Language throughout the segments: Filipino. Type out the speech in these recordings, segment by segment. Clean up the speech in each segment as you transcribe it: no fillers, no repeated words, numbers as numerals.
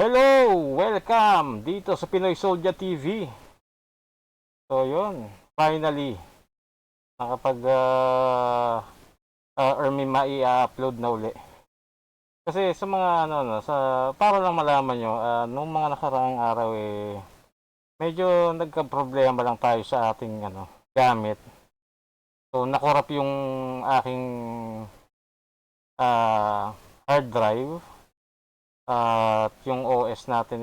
Hello! Welcome dito sa Pinoy Soldier TV. So yun, finally nakapag or may mai-upload na uli. Kasi sa mga para lang malaman nyo, nung mga nakaraang araw medyo nagka-problema lang tayo sa ating gamit. So nakorap yung aking hard drive at yung OS natin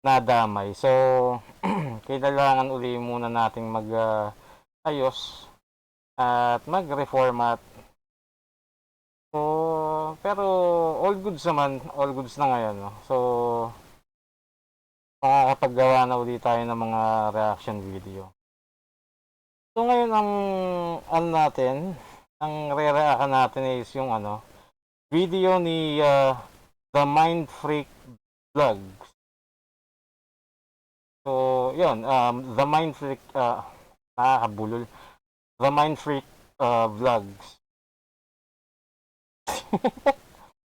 nadamay. So kailangan uli muna nating ayos at mag-reformat. So pero all goods naman, all goods na ngayon, no? So makakapaggawa na uli tayo ng mga reaction video. So ngayon ang re-react natin is yung video ni The Mind Freak Vlogs. So yun, The Mind Freak, nakakabulol. The Mind Freak Vlogs.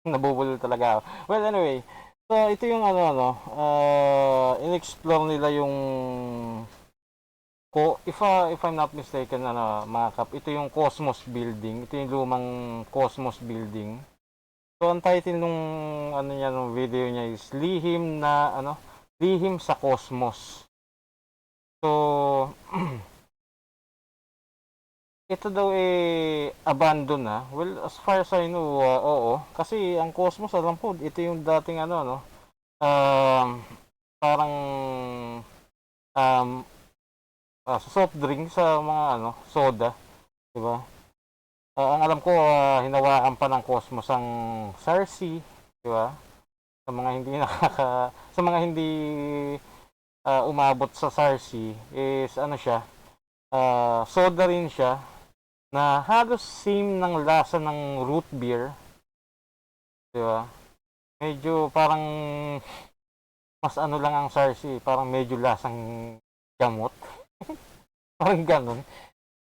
Nabubulol talaga ako. Well, anyway, so ito yung in-explore nila yung if I'm not mistaken, mga kap, ito yung Cosmos Building. Ito yung lumang Cosmos Building. So ang title nung nung video niya is Lihim sa Cosmos. So ito daw abandon na. Well, as far as I know, oo. Kasi ang Cosmos, alam ko, ito yung dating parang soft drink sa mga soda, 'di ba? Ang alam ko, hinawakan pa ng Cosmos ang Sarsi, 'di ba? Sa mga hindi sa mga hindi umabot sa Sarsi is siya, soda rin siya na halos same ng lasa ng root beer, 'di ba? Medyo parang mas lang ang Sarsi, parang medyo lasang gamot. Parang ganun.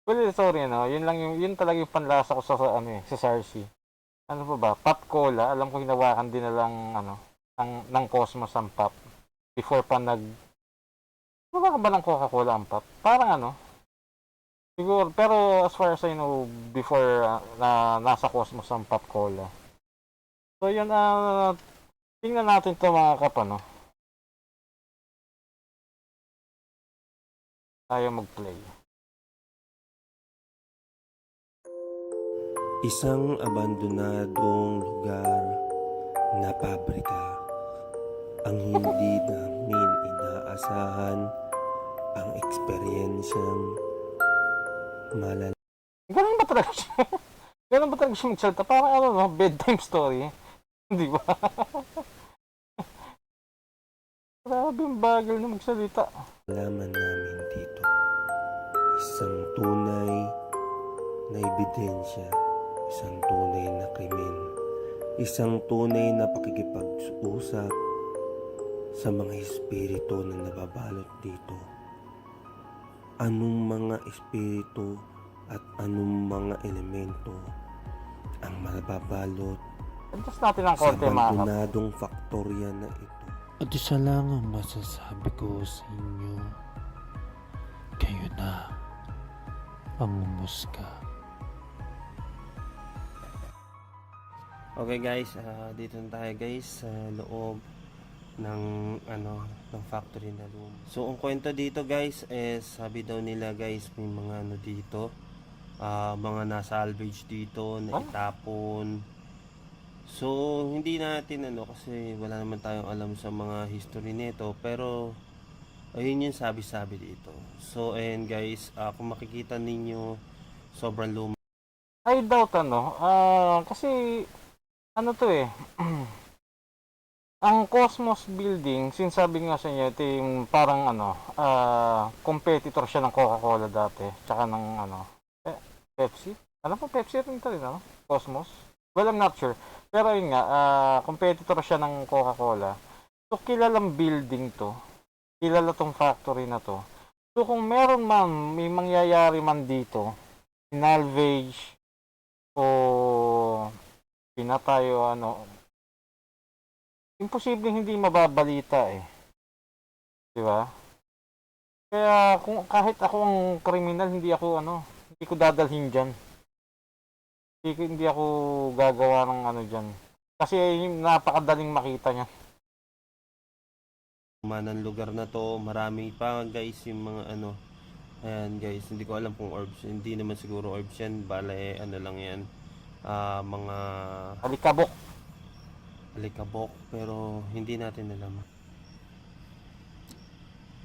Well, sorry, yun talaga yung panlasa ko sa Sarsi. Ano pa ba? Pop Cola, alam ko hinawakan din na lang ng Cosmos ang pop before pa hinawakan ba ng Coca-Cola ang pop? Parang siguro, pero as far as I know, before na nasa Cosmos ang Pop Cola. So yun, tingnan natin 'to mga kap, tayo mag-play. Isang abandonadong lugar na pabrika. Ang hindi namin inaasahan, ang eksperyensyang malala. Ganun ba talaga siya? Ganun ba talaga siya magsalita? Parang bedtime story. Di ba? Grabe yung bagal na magsalita. Alaman namin dito, isang tunay na ebidensya, isang tunay na krimen, isang tunay na pakikipag-usap sa mga espiritu na nababalot dito. Anong mga espiritu at anong mga elemento ang mababalot Adjust natin ng sa konti mga kap. abandonadong faktorya na ito? At isa lang ang masasabi ko sa inyo, kayo na ang umusga. Okay guys, dito na tayo guys sa loob ng ng factory na room. So ang kwento dito guys is sabi daw nila guys may mga dito, mga na-salvage dito na itapon. So hindi natin kasi wala naman tayong alam sa mga history nito, pero ayun yung sabi-sabi dito. So and guys, kung makikita ninyo sobrang luma. I doubt kasi to ang Cosmos Building, sinasabi nga sa inyo, ito yung parang competitor siya ng Coca-Cola dati, tsaka ng Pepsi. Alam po, Pepsi rin ito rin, Cosmos. Well, I'm not sure. Pero yun nga, competitor siya ng Coca-Cola. So, kilalang building to. Kilala tong factory na to. So, kung meron man, may mangyayari man dito, salvage o pinatay o imposibleng hindi mababalita eh. Di ba? Kaya kung kahit ako ang kriminal, hindi ko dadalhin diyan. Hindi ako gagawa ng ano diyan. Kasi napakadaling makita niya. Manang lugar na to, marami pa guys yung mga ano. Ayan guys, hindi ko alam kung orbs. Hindi naman siguro orbs yan. Bale, ano lang yan. Mga Alikabok. alikabok. Pero hindi natin alam.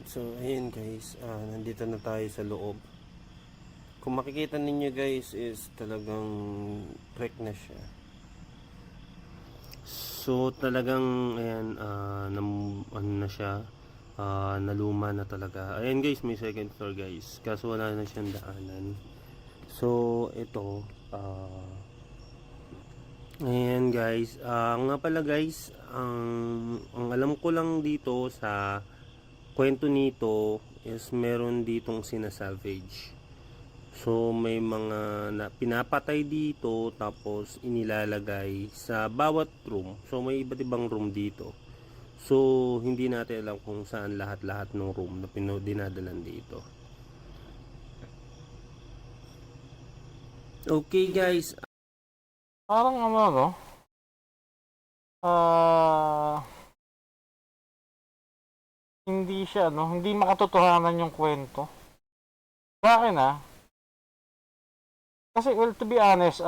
So, ayan guys. Nandito na tayo sa loob. Kung makikita ninyo guys is talagang wreck na siya. So, talagang ayan, ano na siya. Naluma na talaga. Ayan guys, may second floor guys. Kaso wala na siyang daanan. So, ito. Ayan guys. Nga pala guys, ang alam ko lang dito sa kwento nito is meron ditong sinasalvage. So, may mga pinapatay dito tapos inilalagay sa bawat room. So, may iba't ibang room dito. So, hindi natin alam kung saan lahat-lahat ng room na dinadalan dito. Okay guys. Parang no? Hindi siya, hindi makatotohanan yung kwento. Sa akin, kasi, well, to be honest,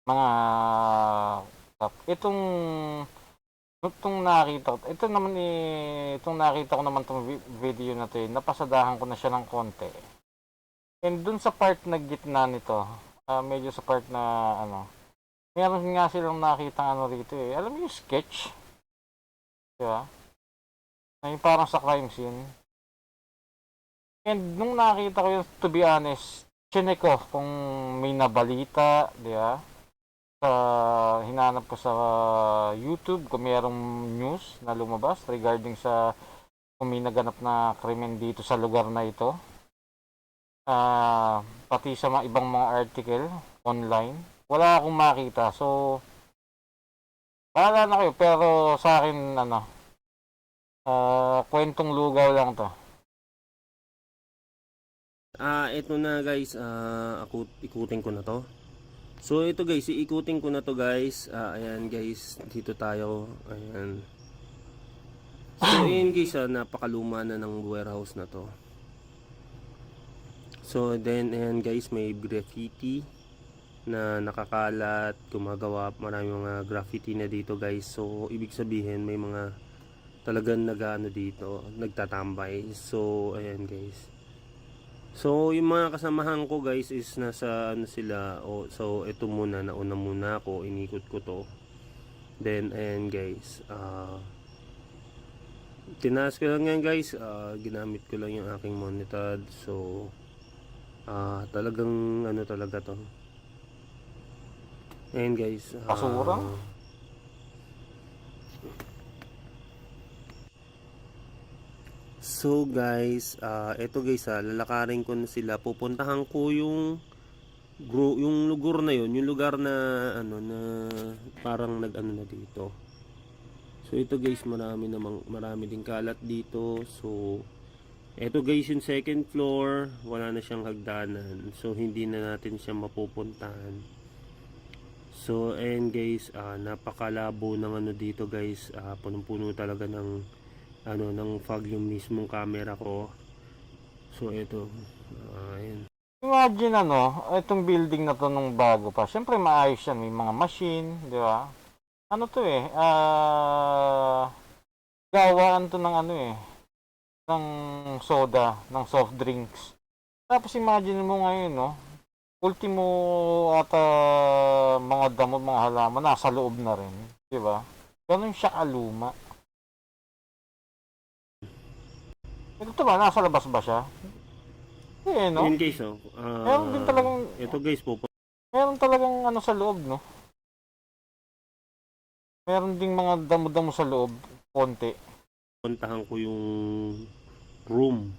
mga, itong nakita ko, itong nakita ko naman itong video na to, napasadahan ko na siya ng konti. And dun sa part na gitna nito, medyo sa part na, meron nga silang nakitang rito eh. Alam mo yung sketch? Diba? Na yung parang sa crime scene. And nung nakita ko yun, to be honest, chinek ko kung may nabalita, di ba? Hinanap ko sa YouTube kung mayroong news na lumabas regarding sa kung may naganap na krimen dito sa lugar na ito. Pati sa mga ibang mga article online. Wala akong makita. So, bahala na kayo. Pero sa akin, kwentong lugaw lang to. Ito na guys, ako ikutin ko na to. So ito guys, iikutin ko na to guys. Ayan guys, dito tayo. Ayan. So ayan guys, napakaluma na ng warehouse na to. So then ayan guys, may graffiti na nakakalat, gumagawa, marami mga graffiti na dito guys. So ibig sabihin may mga talagang nag-ano dito, nagtatambay. So ayan guys. So, yung mga kasamahan ko guys is nasa sila. So, ito muna, nauna muna ako, inikot ko to. Then, ayan guys. Tinaas ko lang yan guys. Ginamit ko lang yung aking monitor. So, talagang talaga to. Ayan guys. Basura? So guys, eto guys, lalakarin ko na sila. Pupuntahan ko yung lugar na yun, yung lugar na na parang na dito. So ito guys, marami din kalat dito. So eto guys, yung second floor, wala na siyang hagdanan. So hindi na natin siya mapupuntahan. So and guys, napakalabo ng dito guys. Punong-puno talaga ng ng fog yung mismong camera ko. So ito, ayan. Imagine itong building na to nung bago pa. Siyempre maayos yan, may mga machine, di ba? Ano to eh, gawaan to ng ng soda, ng soft drinks. Tapos imagine mo ngayon, ultimo at mga damo, mga halaman, nasa loob na rin, di ba? Ganun siya kaluma. Ito ba, nasa labas ba siya? Eh, no? Yun guys, Meron din talagang, ito guys, meron talagang sa loob, no? Meron ding mga damo-damo sa loob, konti. puntahan ko yung room.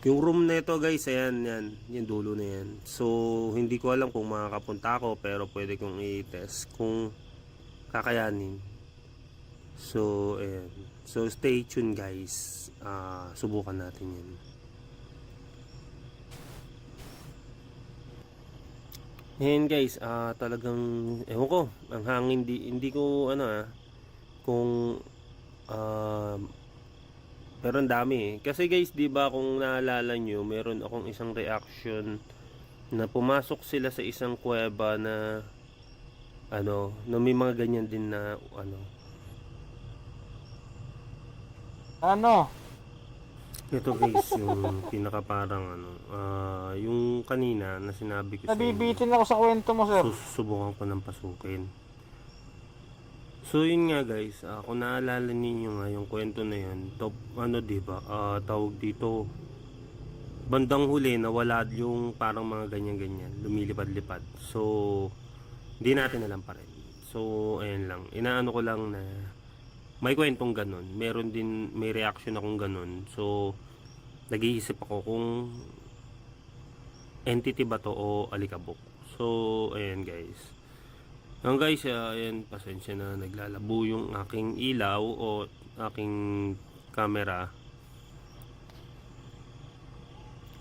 Yung room na ito guys, ayan, yung dulo na yan. So, hindi ko alam kung makakapunta ako, pero pwede kong i-test kung kakayanin. So, ayan. So, stay tuned guys. Subukan natin yan. Ayan guys, talagang, ewan ko, ang hangin, hindi ko, kung, pero ang dami eh. Kasi guys, di ba kung naalala nyo, meron akong isang reaction na pumasok sila sa isang kuweba na, na may mga ganyan din na, Ano? ito guys, yung pinaka parang yung kanina na sinabi ko sa inyo, Nabibitin ako sa kwento mo, sir. susubukan ko ng pasukin. So yun nga guys, kung naalala ninyo nga yung kwento na yun, diba, tawag dito, bandang huli nawala yung parang mga ganyan-ganyan, lumilipad-lipad. So, hindi natin alam pa rin. So, ayan lang, inaano ko lang na may kwentong ganun, may reaction akong ganun. So, nag-iisip ako kung entity ba to o alikabok. So, ayan guys. Ngayon guys, ayan, pasensya na naglalabo yung aking ilaw o aking camera.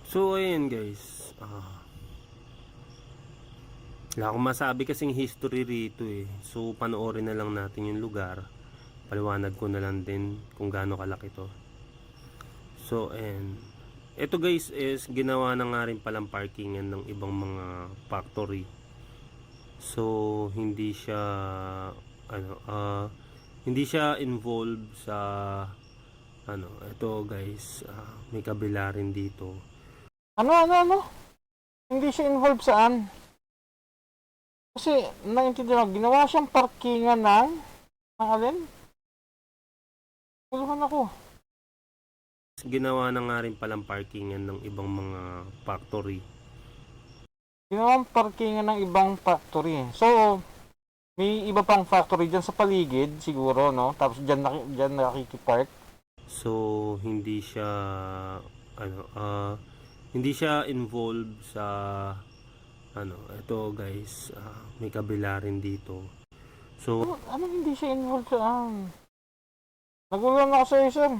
So, ayan guys. Wala akong masabi kasing history rito eh. So, panoorin na lang natin yung lugar. Paliwanag ko na lang din kung gaano kalaki to. So, ayan. Ito guys is ginawa na nga rin palang parkingan ng ibang mga factory. So, hindi siya involved sa ito guys, may kabila rin dito. Ano? Hindi siya involved saan? Kasi, naintindihan ko, ginawa siyang parkingan ng alin? Puluhan ako. Ginawa na nga rin palang parkingan ng ibang mga factory. Ginawang parkingan ng ibang factory. So, may iba pang factory dyan sa paligid, siguro, no? Tapos dyan nakikipark. So, hindi siya involved sa ito guys, may kabila rin dito. So, Ano hindi siya involved saan? Nagulan ako sa'yo, sir.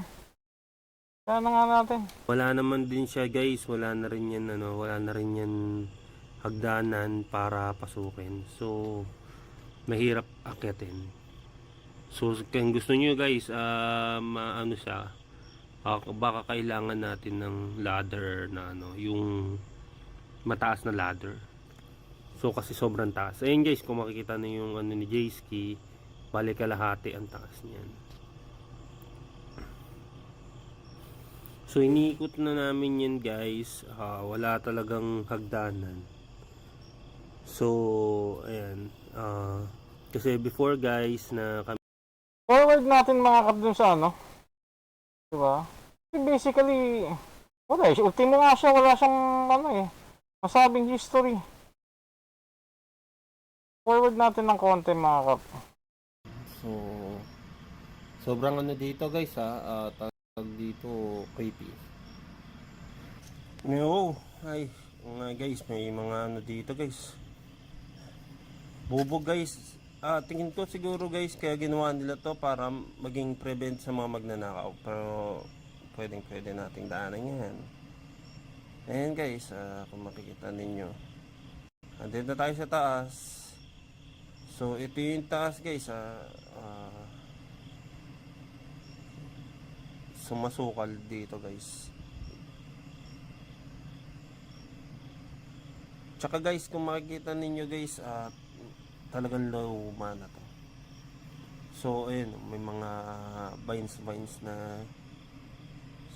Kaya na nga natin. wala naman din siya guys, wala na rin yan hagdanan para pasukin. So, mahirap akyatin. So, kung gusto niyo guys, siya, baka kailangan natin ng ladder na yung mataas na ladder. So, kasi sobrang taas. Ayun guys, kung makikita na yung ni J-Ski, balik kalahati ang taas niyan. So, iniikot na namin yan guys. Wala talagang hagdanan. So, ayan. Kasi before guys na kami... Forward natin mga kap dun sa ano. Diba? Kasi basically, wala eh. Ultimo nga siya, wala siyang masabing history. Forward natin ng konti mga kap. So, sobrang dito guys tawag dito creepy. Ay, guys, may mga dito guys. Bubog guys. Tingin ko siguro guys, kaya ginawa nila to para maging prevent sa mga magnanakaw. Pero, pwede nating daanan yan. Ayan guys, kung makikita ninyo. Andito na tayo sa taas. So, ito yung taas guys, sumasukal dito guys. Tsaka guys, kung makikita ninyo guys, talagang luma na to. So ayun, may mga vines na.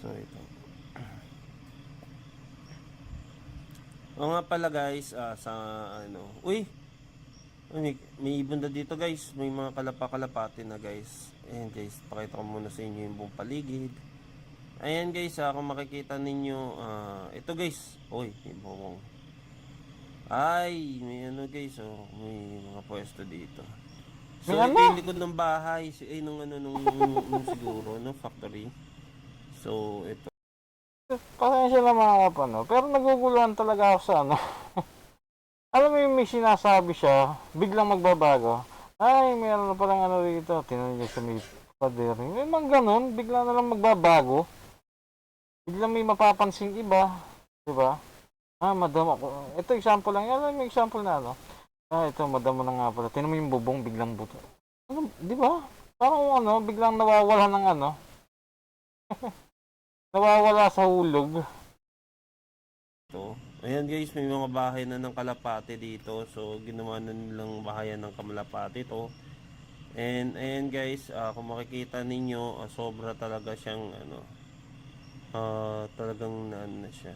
So ito. O nga pala guys, uy, may ibon na dito guys, may mga kalapati na guys. Ayan guys, pakita ko muna sa inyo yung buong paligid. Ayan guys, kung makikita ninyo, ito guys, uy, may bongong. Ay, may guys, may mga pwesto dito. So ito yung likod ng bahay, nung siguro, factory. So ito. Pasensya na mga kap, pero naguguluhan talaga ako sa Alam mo yung may sinasabi siya, biglang magbabago. Ay, meron na palang ano dito. Tinan niyo sa may pader. May mga ganun, bigla na lang magbabago. Bigla may mapapansing iba. Diba? Ah, madam ako. Ito example lang. Yan may example na ano. Ah, ito, madam mo na nga pala. Tinan mo yung bubong, biglang buto. Ano, di ba? Parang ano, biglang nawawala ng ano. Nawawala sa hulog. to. Ayan guys, may mga bahay na ng kalapate dito. So, ginawa na nilang bahayan ng kalapate to. And ayan guys, kung makikita ninyo, sobra talaga siyang ano, talagang naan na siya.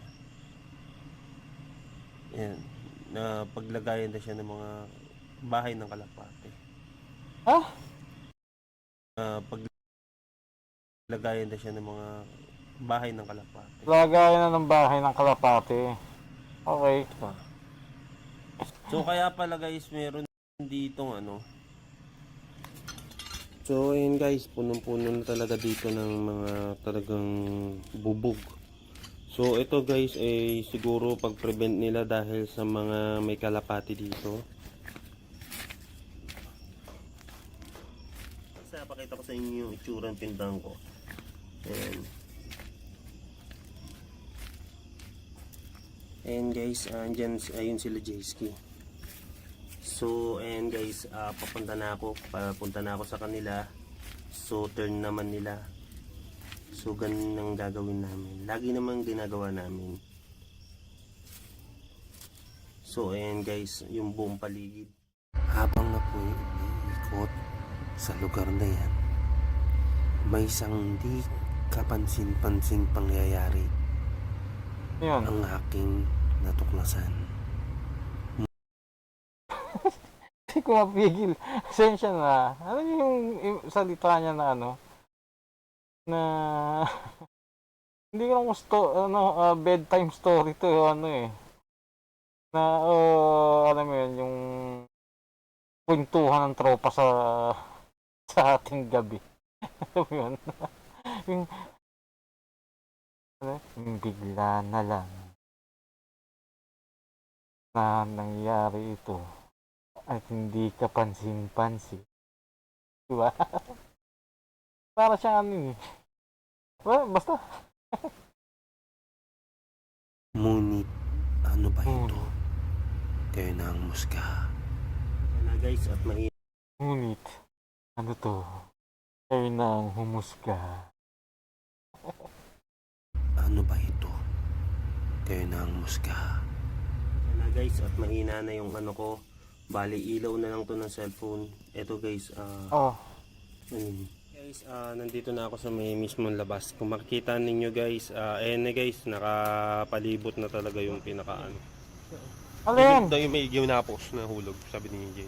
Ayan, na paglagayan na siya ng mga bahay ng kalapate. Ha? Paglagayan na siya ng mga bahay ng kalapate. Lagayan na ng bahay ng kalapate. Okay. So kaya pala guys, meron ditong ano. So ayun guys, punong-puno na talaga dito ng mga talagang bubog. So ito guys ay siguro pag-prevent nila dahil sa mga may kalapati dito. Sa pakita ko sa inyo yung itsura ng pindang ko. And guys, andyan, ayun sila Jayski. So, and guys, papunta na ako sa kanila. So, turn naman nila. So, ganun ang gagawin namin. Lagi namang ginagawa namin. So, and guys, yung buong paligid. Habang ako'y umiikot sa lugar na yan, may isang hindi kapansin-pansing pangyayari Yun. ang aking natuklasan. Hindi ko mapigil. Pasensya na. Ano yung salita niya na ano? Na hindi ko lang gusto, ano, bedtime story to, ano eh. Na, alam mo yun, yung kwentuhan ng tropa sa ating gabi. Alam mo yun? yung, ano, yung bigla na lang na nangyari ito at hindi ka pansin-pansin. Diba? Para siyang ano eh. Well, basta. Ngunit ano ba ito? Kayo na ang musga. Ayan na guys, at Ngunit, ano to? Kayo na ang humusga. Ano ba ito? Kayo na ang musga. Ayan na guys, at mahina na yung ano ko. Bali, ilaw na lang to ng cellphone. Eto guys, ayun. Guys, nandito na ako sa may mismong labas. Kung makikita ninyo guys, ayan na guys, nakapalibot na talaga yung pinakaano. Ano yan? Ito yung may ginapos na hulog, sabi ni Jay.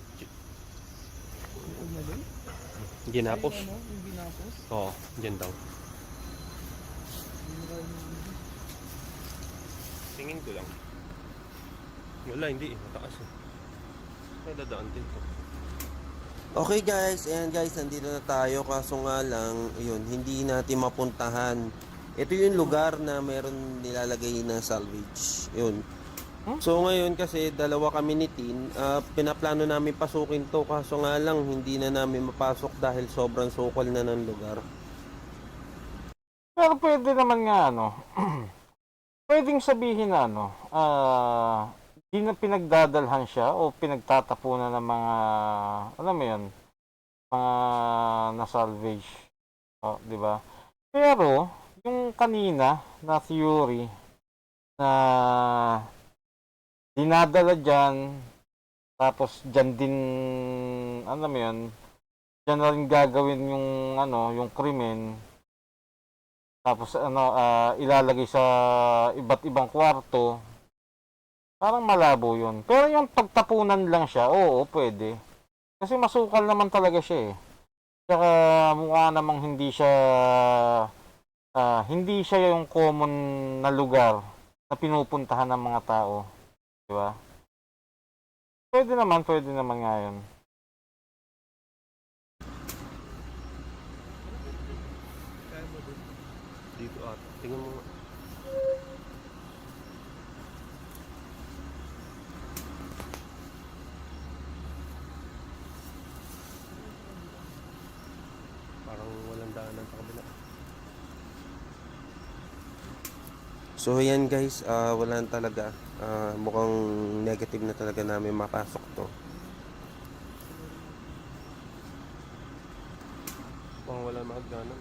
Ginapos? Oo, dyan daw. Tingin ko lang. Wala, hindi. Mataas eh. Dadaan din to. Okay guys, ayan guys, nandito na tayo. Kaso nga lang, yun, hindi natin mapuntahan. Ito yung lugar na meron nilalagay na salvage. Yun. So ngayon kasi dalawa kami ni Tin, pinaplano namin pasukin to. Kaso nga lang, hindi na namin mapasok dahil sobrang sukol na ng lugar. Pero pwede naman nga ano. Pwedeng sabihin na ano, di na pinagdadalhan siya o pinagtatapunan ng mga, alam mo yun, mga na-salvage. O, di ba? Pero, yung kanina na theory na dinadala dyan, tapos dyan din, alam mo yun, dyan na rin gagawin yung, ano, yung krimen, tapos ano, ilalagay sa iba't ibang kwarto. Parang malabo yun. Pero yung pagtapunan lang siya, oo, pwede. Kasi masukal naman talaga siya eh. Tsaka mukha namang hindi siya yung common na lugar na pinupuntahan ng mga tao. Di ba? Pwede naman nga yun. Dito tingnan mo. So yan guys, wala na talaga. Mukhang negative na talaga namin mapasok to. Mukhang wala makagana.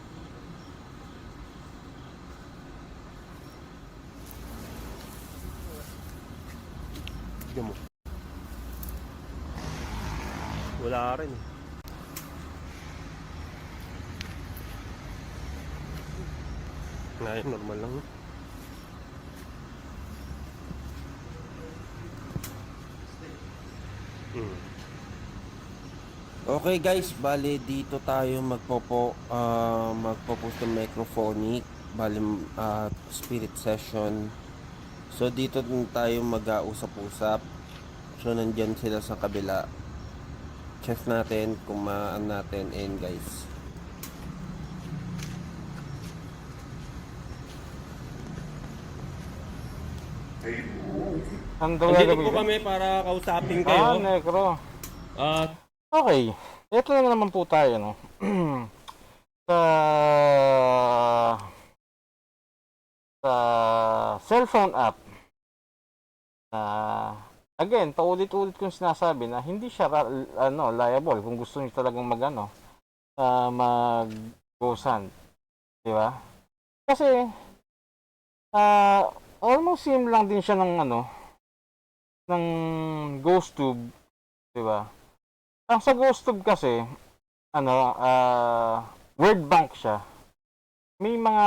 Tignan mo. Wala rin. Ngayon, normal lang. Okay guys, bale dito tayo magpo-post ng microphonic, bale spirit session. So dito din tayo mag-uusap-usap. So nandyan sila sa kabila. Check natin kung maan natin and guys. Ano Andito gagawin? po kami para kausapin kayo. Necro. At Okay. Ito na naman po tayo, no? sa sa cellphone app na again, paulit-ulit kong sinasabi na hindi siya liable kung gusto niyo talagang mag-ghost, di ba? Kasi almost same lang din siya ng GhostTube, di ba? Ang sa GhostTube kasi word bank siya. May mga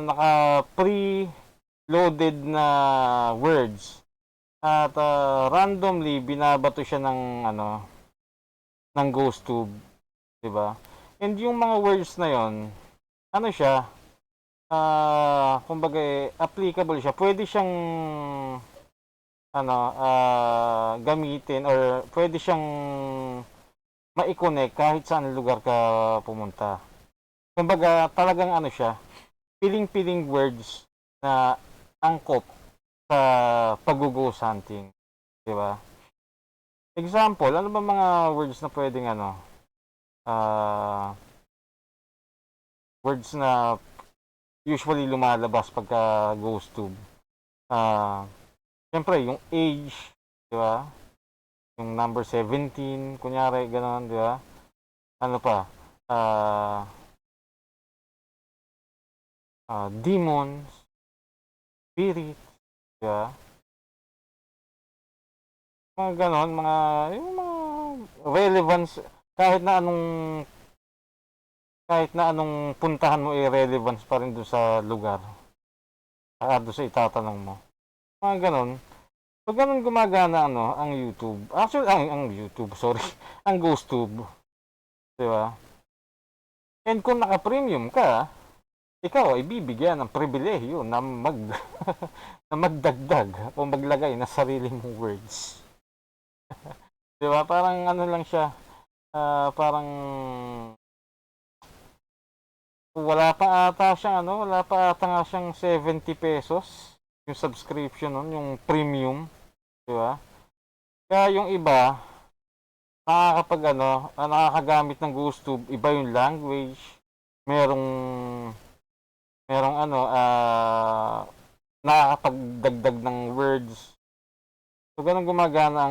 naka-pre-loaded na words at randomly binabato siya ng GhostTube, 'di ba? And yung mga words na 'yon, siya, kumbaga applicable siya. Pwede siyang gamitin or pwede siyang mai-connect kahit saan lugar ka pumunta. Kumbaga talagang siya, piling-piling words na angkop sa pag-ghost hunting, 'di ba? Example, ano ba mga words na pwedeng words na usually lumalabas pagka GhostTube? Siyempre, yung age, di ba? Yung number 17, kunyari, gano'n, di ba? Ano pa? Demons, spirit, di ba? Mga gano'n, yung mga relevance, kahit na anong puntahan mo, relevance pa rin doon sa lugar. Doon sa itatanong mo. Mga ganon. Pag ganon gumagana ang YouTube. Actually, ang YouTube, sorry. Ang GhostTube. Di ba? And kung naka-premium ka, ikaw ay bibigyan ng pribilehyo na na magdagdag o maglagay na sarili mong words. Di ba? Parang lang siya. Parang wala pa ata nga siyang 70 pesos yung subscription nun, yung premium, di ba? Kaya yung iba, nakakagamit ng GhostTube, iba yung language, merong nakakapagdagdag ng words. So, ganun gumagana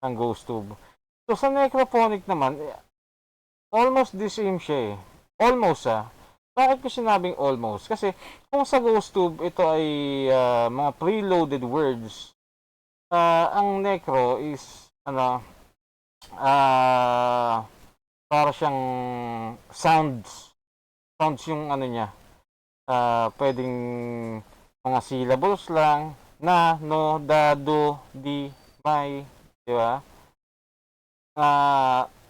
ang GhostTube. So, sa Necrophonic naman, almost the same siya eh. Almost Bakit ko sinabing almost? Kasi kung sa GhostTube ito ay mga preloaded words, ang Necro is para siyang sounds yung niya. Pwedeng mga syllables lang, na, no, da, do, di, may, di ba?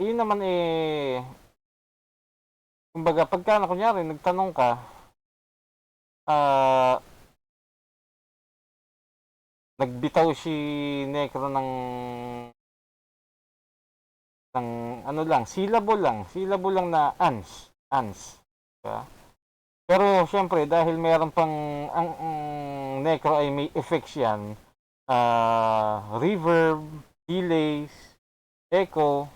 Yun naman kumbaga, pagka kunyari nagtanong ka, nagbitaw si Necro ng syllable lang na ans, diba? Pero syempre dahil meron pang ang Necro ay may effects yan, reverb, delays, echo,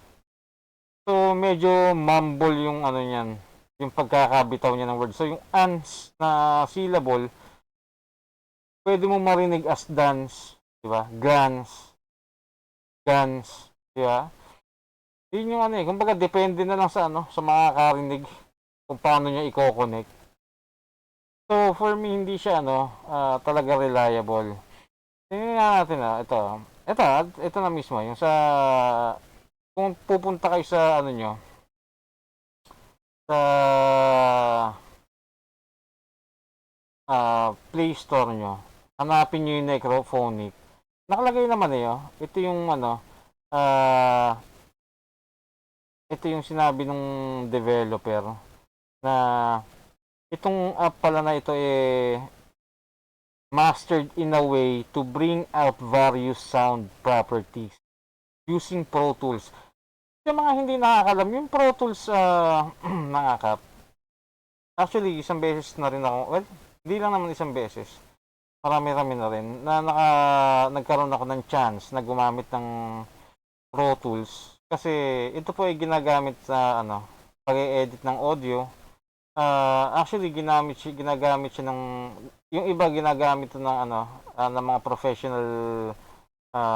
so medyo mumble yung niyan, yung pagkakabitaw niya ng word. So yung ans na syllable, pwede mo marinig as dance, di ba? Guns, di ba? Yun yung ano eh, kumbaga depende na lang sa ano, sa mga karinig kung paano niya i-connect. So for me hindi siya ano, talaga reliable. Tingnan nga natin ito na mismo yung sa kung pupunta kayo sa ano nyo, sa Play Store nyo, hanapin nyo yung Necrophonic. Nakalagay naman eh, oh. Ito yung ano, ito yung sinabi ng developer na itong app pala na ito eh mastered in a way to bring out various sound properties using Pro Tools. Yung mga hindi nakakalam, yung Pro Tools nakakap. Actually, isang beses na rin ako, well, hindi lang naman isang beses. Marami-rami na rin na nagkaroon ako ng chance na gumamit ng Pro Tools kasi ito po ay ginagamit sa ano, pag-edit ng audio. Actually ginagamit siya ng yung iba ginagamit ito ng ano, ng mga professional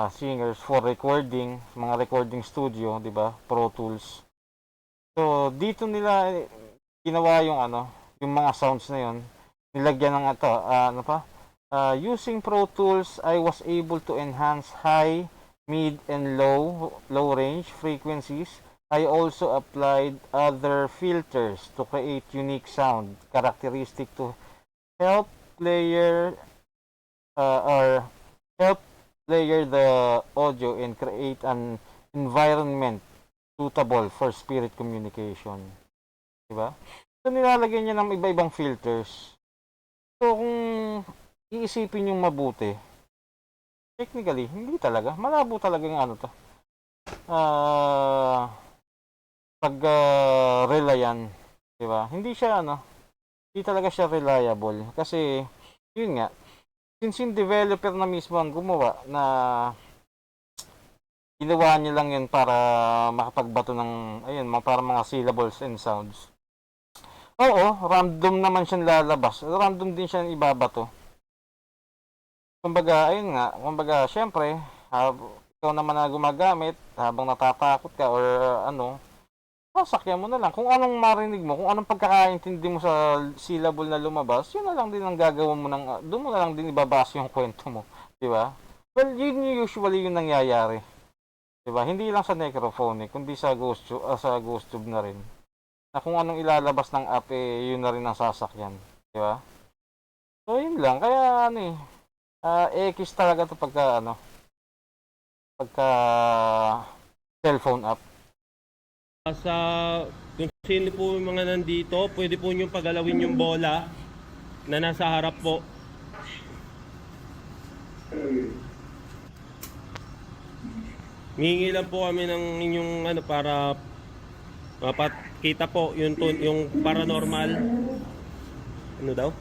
singers for recording, mga recording studio, 'di ba? Pro Tools. So dito nila ginawa yung ano, yung mga sounds na 'yon. Nilagyan ng ito, ano pa? Using Pro Tools, I was able to enhance high, mid, and low range frequencies. I also applied other filters to create unique sound characteristic to help player or help player the audio and create an environment suitable for spirit communication. Diba? So nilalagyan niya ng iba-ibang filters. So kung iisipin yung mabuti, technically, hindi talaga. Malabo talaga yung ano to. Pag-relyan, di ba? Hindi siya ano, hindi talaga siya reliable kasi yun nga, since yung developer na mismo ang gumawa na ginawa niya lang yun para makapagbato ng ayun, para mga syllables and sounds. Oo, random naman siyang lalabas. Random din siyang ibabato. Kumbaga, ayun nga, kumbaga, syempre, ikaw naman na gumagamit habang natatakot ka or ano, sasakyan mo na lang. Kung anong marinig mo, kung anong pagkakaintindi mo sa syllable na lumabas, yun na lang din ang gagawa mo ng, doon mo na lang din ibabase yung kwento mo. Di ba? Well, yun usually yung nangyayari. Di ba? Hindi lang sa Necrophonic, kundi sa GhostTube na rin. Na kung anong ilalabas ng app, yun na rin ang sasakyan. Di ba? So, yun lang. Kaya, ano X talaga to pagka cellphone app. Sa kung sino po yung mga nandito, pwede po nyo pagalawin yung bola na nasa harap po. Hihingi lang po kami ng inyong ano para mapakita po yung paranormal. Ano daw?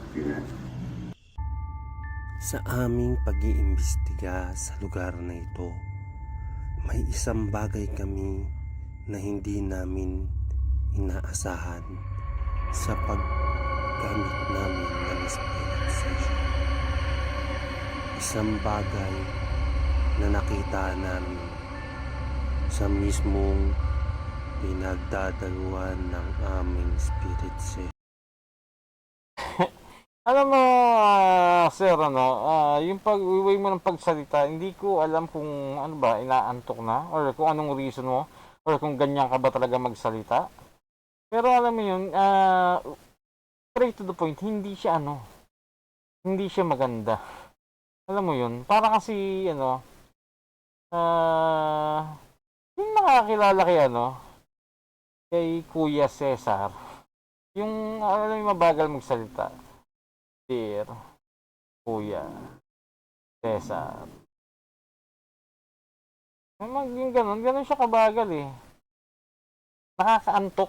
Sa aming pag-iimbestiga sa lugar na ito, may isang bagay kami na hindi namin inaasahan sa paggamit namin ng spirit session. Isang bagay na nakita namin sa mismong pinagdadaluhan ng aming spirit session. Alam mo, sir, yung pag-uwi mo ng pagsalita, hindi ko alam kung ano ba, inaantok na, or kung anong reason mo, or kung ganyan ka ba talaga magsalita. Pero alam mo yun, straight to the point, hindi siya hindi siya maganda. Alam mo yun, para kasi, yung nakakilala kay Kuya Cesar, yung, alam mo, mabagal magsalita. Dear Kuya Cesar. Yung ganun siya kabagal eh. Nakakaantok.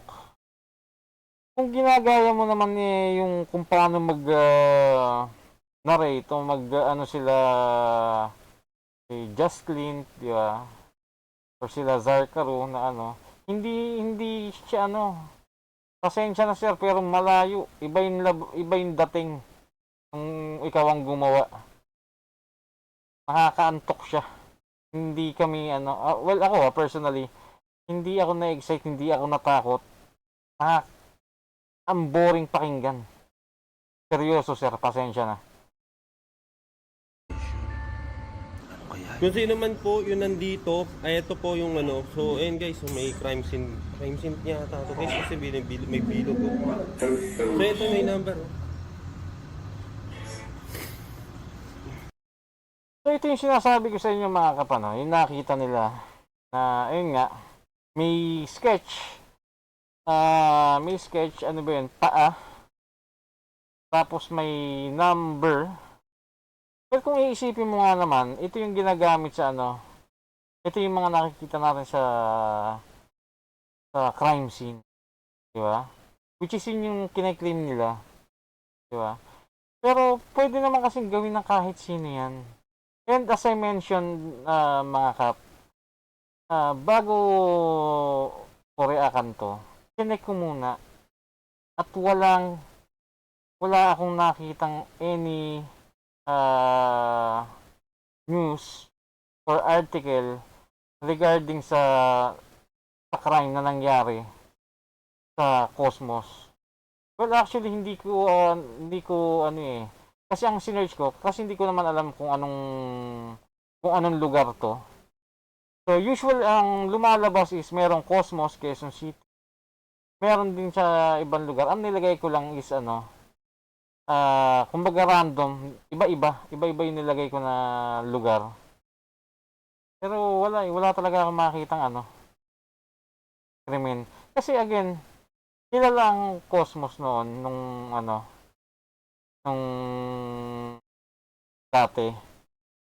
Kung ginagaya mo naman yung kung paano narrate o sila si Justlin, di ba? O sila Zarkaro na hindi siya pasensya na sir pero malayo. Iba yung dating kung ikaw ang gumawa. nakakaantok siya. Hindi kami well ako personally, hindi ako na-excite, hindi ako natakot. Ang boring pakinggan. Seryoso sir, pasensya na. Kung sino man po yung nandito, ay ito po yung ano. So, ayun guys, so may crime scene. Crime scene yata ito guys kasi may bilog ko. So, ito may number. Oh. So ito yung sinasabi ko sa inyo mga kapano, yung nakita nila na ayun nga, may sketch. May sketch, ano ba yun, paa. Tapos may number. Pero kung iisipin mo nga naman, ito yung ginagamit sa ito yung mga nakikita natin sa crime scene. Di ba? Which is yun yung kiniklaim nila. Di ba? Pero pwede naman kasing gawin ng kahit sino yan. And as I mentioned, mga kap, bago ko reakan to, chinek ko muna at wala akong nakitang any news or article regarding sa crime na nangyari sa Cosmos. Well, actually hindi ko kasi ang sinearch ko, kasi hindi ko naman alam kung anong lugar to. So, usual ang lumalabas is merong Cosmos, Quezon City. Meron din sa ibang lugar. Ang nilagay ko lang is kumbaga random, iba-iba yung nilagay ko na lugar. Pero wala talaga akong makitang krimen. Kasi again, kilala ang Cosmos noon nung dati.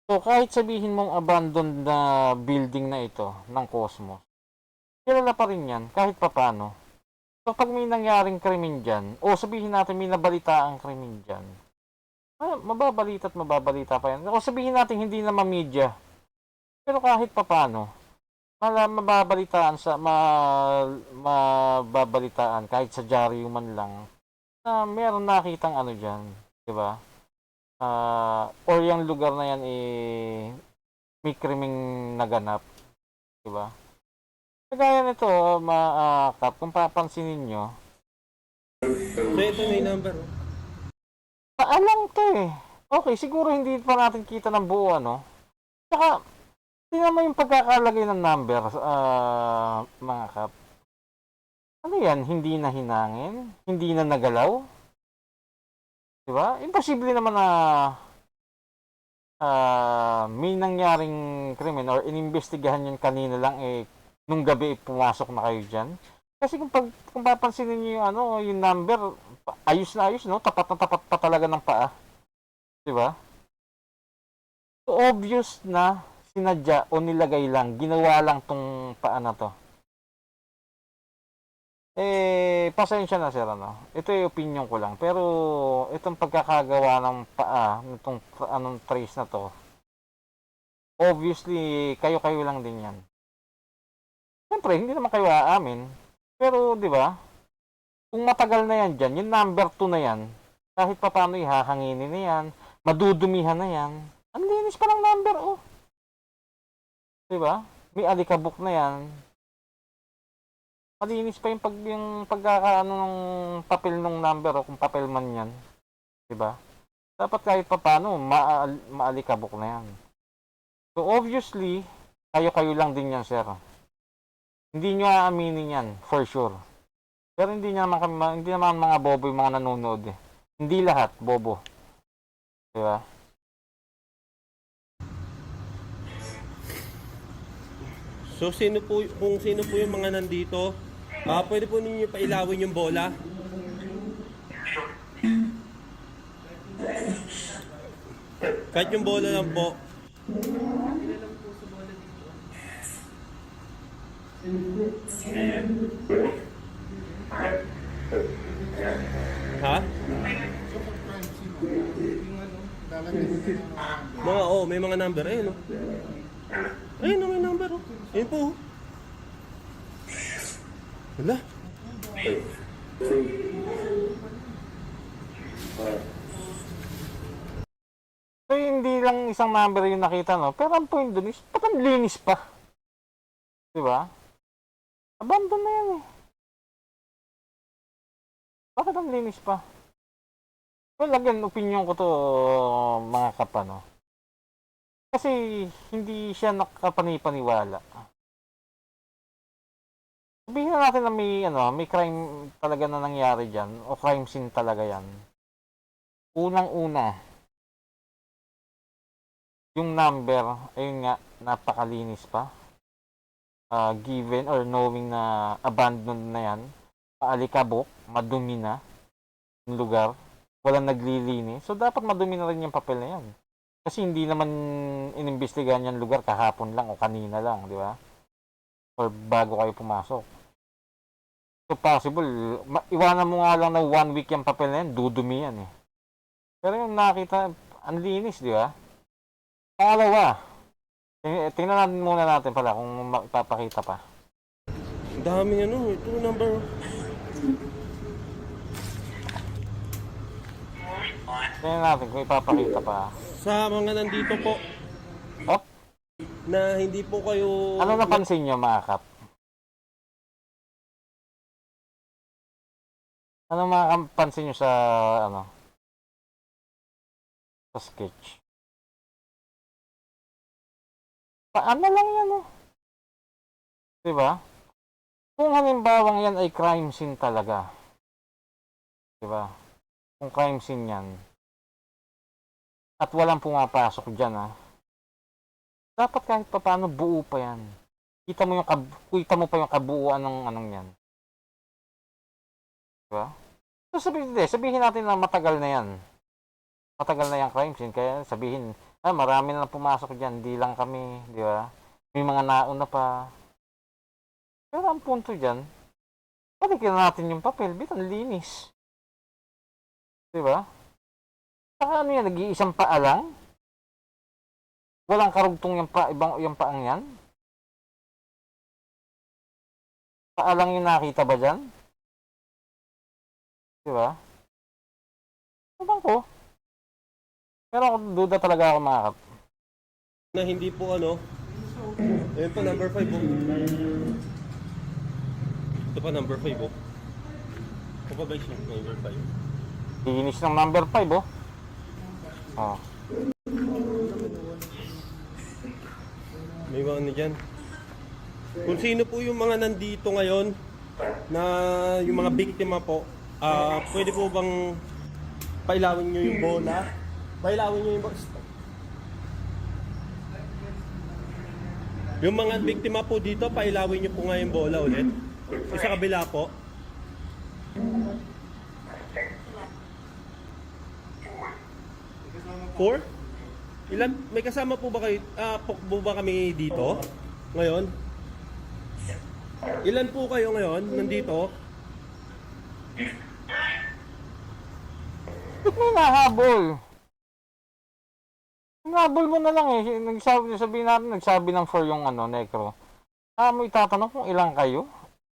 So kahit sabihin mong abandoned na building na ito ng Cosmos, kilala pa rin yan kahit papano. So pag may nangyaring krimen dyan, o sabihin natin may nabalita ang krimen dyan, mababalita at mababalita pa yan. O sabihin natin hindi na media, pero kahit papano, mababalitaan kahit sa dyaryo man lang na meron nakitang dyan, di ba? Or yung lugar na yan may krimeng naganap, di ba? Kagaya nito, kap, kung papansinin nyo, So, ito may number. Oh. paalang to eh. Okay, siguro hindi pa natin kita ng buo, Saka, tingnan mo yung pagkakalagay ng number, mga kap. Ano yan? Hindi na hinangin? Hindi na nagalaw? Diba? Imposible naman na may nangyaring krimen or inimbestigahan yun kanina lang nung gabi pumasok na kayo dyan. Kasi kung papansinin niyo yung number, ayos na ayos, tapat na tapat pa talaga ng paa. Diba? So, obvious na sinadya o nilagay lang, ginawa lang tong paa na to. Pasensya na sir, Ito yung opinion ko lang. Pero, itong pagkakagawa ng paa, itong trace na to, obviously, kayo-kayo lang din yan. Siyempre, hindi naman kayo aamin. Pero, di ba, kung matagal na yan dyan, yung number 2 na yan, kahit pa paano ihahanginin na yan, madudumihan na yan, ang linis pa ng number, Di ba? May alikabok na yan. Malinis pa yung pagkakaano ng papel ng number kung papel man yan. Diba? Dapat kahit pa paano, maalikabok na yan. So obviously, kayo lang din yan, sir. Hindi nyo aaminin yan, for sure. Pero hindi naman mga bobo yung mga nanonood eh. Hindi lahat, bobo. Diba? So, kung sino po yung mga nandito, pwede po ninyo pailawin yung bola. Kahit yung bola lang po. Ha? May mga number. Ayun, Ayun, may number, Ayun po, Wala. So hindi lang isang number yung nakita, no? Pero ang point dun is, ba't ang linis pa? Di ba? Abandon na yan eh. Bakit ang linis pa? Well, again, opinion ko to, mga kapa, no? Kasi hindi siya nakapani-paniwala. Sabihin na natin na may crime talaga na nangyari dyan, o crime scene talaga yan. Unang-una, yung number, ayun nga, napakalinis pa. Given or knowing na abandoned na yan, paalikabok, madumi na yung lugar, walang naglilinis. So, dapat madumi na rin yung papel na yan. Kasi hindi naman inimbestigahan yung lugar kahapon lang o kanina lang, di ba? Or bago kayo pumasok. So, possible, iwanan mo nga lang na 1 week yung papel na yan, dudumi yan eh. Pero yung nakita, ang linis, di ba? Pangalawa, tingnan natin muna natin pala kung ipapakita pa. Ang daming ano, ito number. Tingnan natin kung ipapakita pa. Sa mga nandito po, Oh, na hindi po kayo... ano napansin nyo, mga kap? Ano makapansin nyo sa, sa sketch? Paano lang yan, oh? Diba? Kung halimbawang yan ay crime scene talaga. Diba? Kung crime scene yan, at walang pumapasok dyan, dapat kahit pa paano buo pa yan. Kita mo pa yung kabuuan ng anong yan. Diba? So sabihin natin na matagal na yan. Matagal na yung crime scene. Kaya sabihin, marami na pumasok dyan. Di lang kami. Di ba? May mga nauna pa. Pero ang punto dyan, balikin natin yung papel. Bitan linis. Di ba? Saka ano yan, nag-iisang paa lang? Walang karugtong yung paang yan? Paa lang yung nakita ba dyan? Diba? Sabang ko. Pero ako, duda talaga ako, mga kap. Na hindi po ano. Ayun po, number 5 po. Ito pa, number 5 po. Ito pa ba siya, number 5? Linis ng number 5, oh. Oh. May mga ano dyan. Kung sino po yung mga nandito ngayon, na yung mga biktima po, pwede po bang pailawin nyo yung bola? Pailawin nyo yung bola. Yung mga biktima po dito, pailawin nyo po nga yung bola ulit. Sa kabila po. Four? Ilan? May kasama po ba kayo? Po ba kami dito? Ngayon? Ilan po kayo ngayon nandito? Ba't may nahabol? Nahabol mo na lang eh. Nagsabi ng for yung necro. Mo itatanong kung ilan kayo?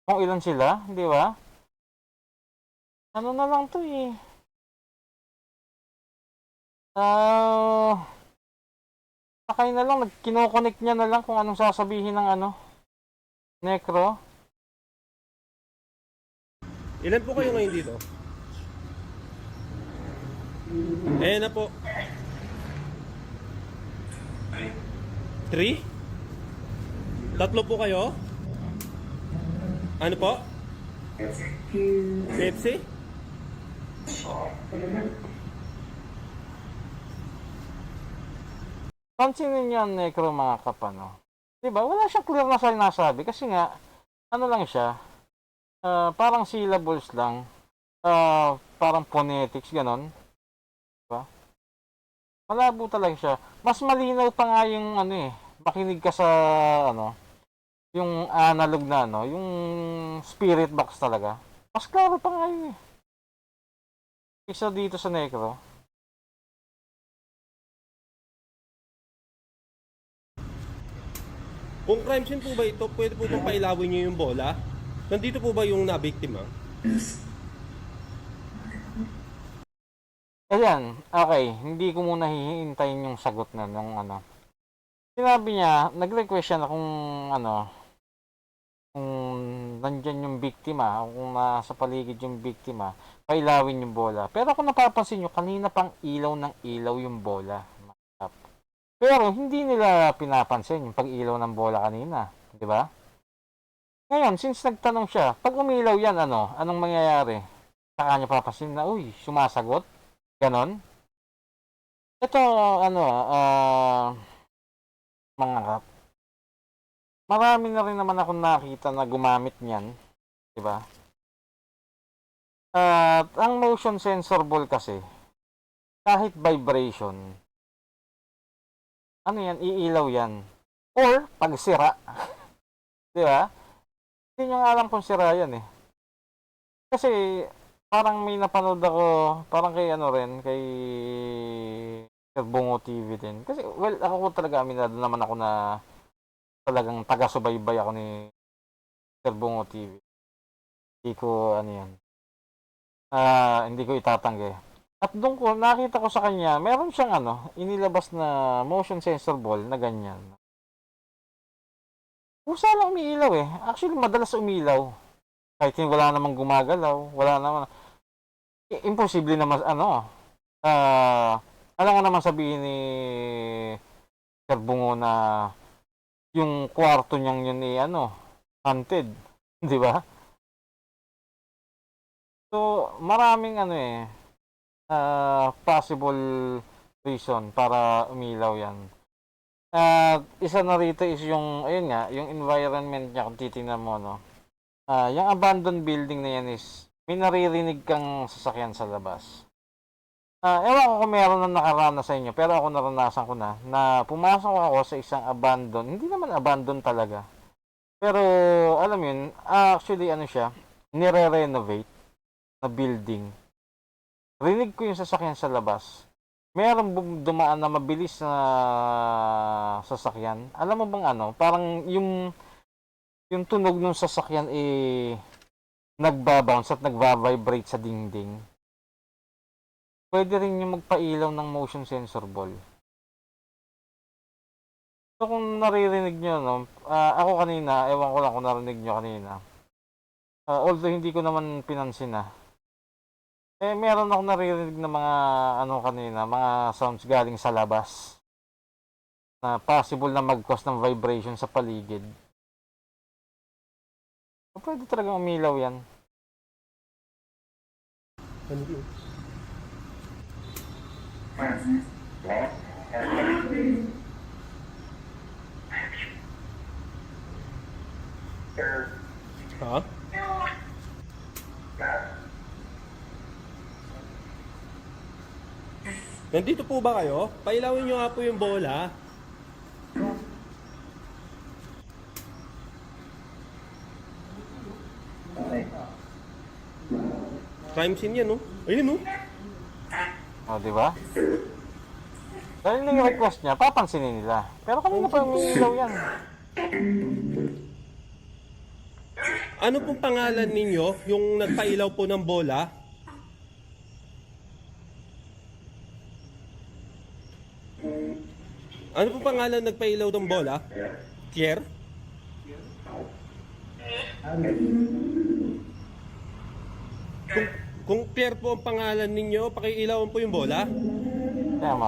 Kung ilan sila? Di ba? Ano na lang to eh. Sakay na lang. Kino-connect niya na lang kung anong sasabihin ng necro. Ilan po kayo ngayon dito? Ayan na po. 3? Tatlo po kayo? Ano po? Pepsi? Pansinin niyo ang necro, mga kapano. Diba? Wala siyang clear na sinasabi. Kasi nga, ano lang siya, parang syllables lang. Parang phonetics, ganon. Diba? Malabo talaga siya. Mas malinaw pa nga yung makinig ka sa yung analog na yung spirit box talaga. Mas klaro pa nga yun eh. Isa dito sa necro. Kung crime scene po ba ito, pwede po bang pailawin nyo yung bola? Nandito po ba yung nabiktima? Ayan, okay. Hindi ko muna hihintayin yung sagot na nung ano. Sinabi niya, nag-request siya na kung ano, kung nandyan yung biktima, o kung nasa paligid yung biktima, pailawin yung bola. Pero kung napapansin nyo, kanina pang ilaw ng ilaw yung bola. Pero hindi nila pinapansin yung pag-ilaw ng bola kanina. Di ba? Ngayon, since nagtanong siya, pag umilaw yan, ano? Anong mangyayari? Saka niya papansin na, uy, sumasagot? Ganon? Ito, ano, mga kap. Marami na rin naman akong nakita na gumamit niyan. Di ba? At ang motion sensor ball kasi, kahit vibration, ano yan, iilaw yan. Or, pag sira. Di ba? Hindi nyo nga alam kung sira yan eh. Kasi, parang may napanood ako, parang kay ano rin, kay Sir Bungo TV din. Kasi, well, ako talaga aminado naman ako na talagang taga-subaybay ako ni Sir Bungo TV. Hindi ko, ano yan, hindi ko itatanggi. At doon ko, nakita ko sa kanya, meron siyang ano, inilabas na motion sensor ball na ganyan. Kusa lang umiilaw eh. Actually, madalas umilaw. Kahit wala namang gumagalaw, wala naman. Imposible naman, ano, alam nga naman sabihin ni Sir Bungo na yung kwarto niyang yun eh, ano, haunted. Di ba? So, maraming ano eh, possible reason para umilaw yan. Isa na rito is yung, ayun nga, yung environment niya kung titingnan mo, no. Yung abandoned building na yan is, may naririnig kang sasakyan sa labas. Ewan ko kung meron na nakaranas sa inyo, pero ako naranasan ko na pumasok ako sa isang abandoned, hindi naman abandoned talaga. Pero, alam yun, actually, ano siya, nire-renovate na building. Rinig ko yung sasakyan sa labas. Meron dumaan na mabilis na sasakyan. Alam mo bang ano, parang yung tunog ng sasakyan eh nagbabounce at nagva-vibrate sa dingding. Pwede rin yung magpailaw ng motion sensor ball. So kung naririnig nyo, no, ako kanina, ewan ko lang kung narinig nyo kanina. Although hindi ko naman pinansin meron ako naririnig na mga ano kanina, mga sounds galing sa labas na possible na mag-cause ng vibration sa paligid. So, pwede talagang umilaw yan. Ha? Nandito po ba kayo? Pailawin nyo nga po yung bola. Crime scene yan, no? Ayun, no? Di ba? Dahil na yung request niya, papansinin nila. Pero kanina pa umiilaw yan. Ano pong pangalan ninyo, yung nagpailaw po ng bola? Ano pong pangalan nagpailaw ng bola? Kier? Kung Pierre po ang pangalan ninyo, pakiilawan po yung bola. Tama.